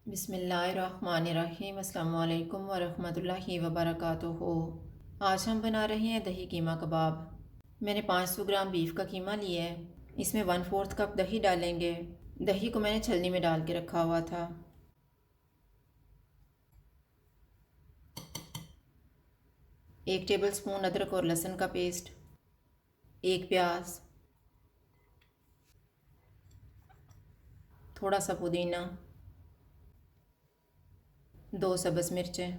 बिस्मिल्लाहिर्रहमानिर्रहीम। अस्सलामु अलैकुम वरहमतुल्लाहि वबरकातुहू। आज हम बना रहे हैं दही कीमा कबाब। मैंने 500 ग्राम बीफ का कीमा लिया है। इसमें 1/4 कप दही डालेंगे। दही को मैंने छलनी में डाल के रखा हुआ था। 1 टेबलस्पून अदरक और लहसुन का पेस्ट, 1 प्याज, थोड़ा सा पुदीना, 2 सब्ज़ मिर्चें,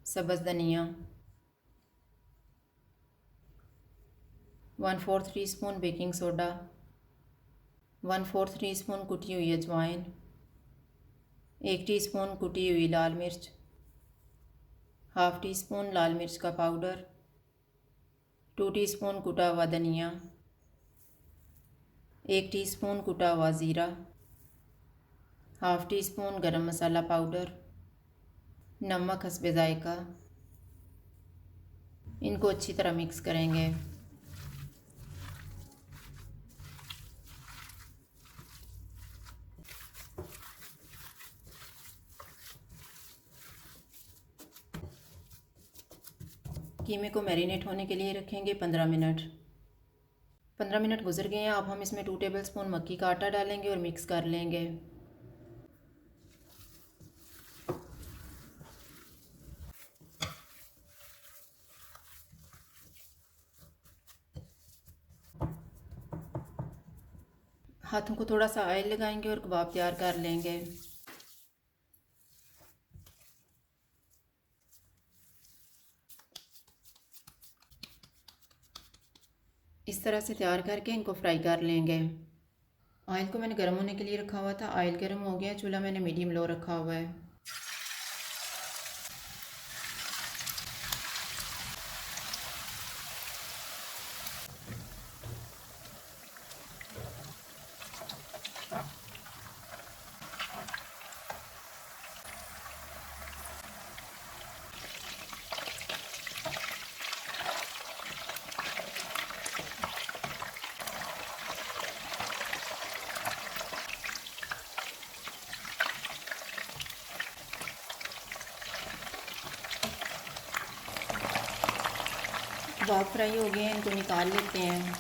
सब्ज़ धनिया, 1/4 टीस्पून बेकिंग सोडा, 1/4 टीस्पून कुटी हुई अजवाइन, 1 टीस्पून कुटी हुई लाल मिर्च, हाफ़ टी स्पून लाल मिर्च का पाउडर, 2 टीस्पून कुटा हुआ धनिया, 1 टीस्पून कुटा हुआ ज़ीरा, हाफ़ टी स्पून गरम मसाला पाउडर, नमक हस्बे ज़ायका। इनको अच्छी तरह मिक्स करेंगे। कीमे को मैरिनेट होने के लिए रखेंगे 15 मिनट। 15 मिनट गुजर गए हैं। अब हम इसमें 2 टेबलस्पून मक्की का आटा डालेंगे और मिक्स कर लेंगे। हाथों को थोड़ा सा ऑयल लगाएंगे और कबाब तैयार कर लेंगे। इस तरह से तैयार करके इनको फ्राई कर लेंगे। ऑयल को मैंने गर्म होने के लिए रखा हुआ था। ऑयल गर्म हो गया। चूल्हा मैंने मीडियम लो रखा हुआ है। कबाब फ्राई हो गए हैं। इनको निकाल लेते हैं।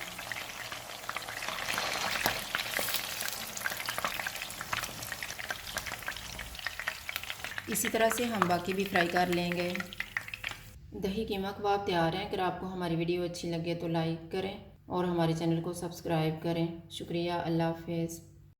इसी तरह से हम बाकी भी फ्राई कर लेंगे। दही कीमा कबाब तैयार हैं। अगर आपको हमारी वीडियो अच्छी लगे तो लाइक करें और हमारे चैनल को सब्सक्राइब करें। शुक्रिया। अल्लाह हाफ़िज़।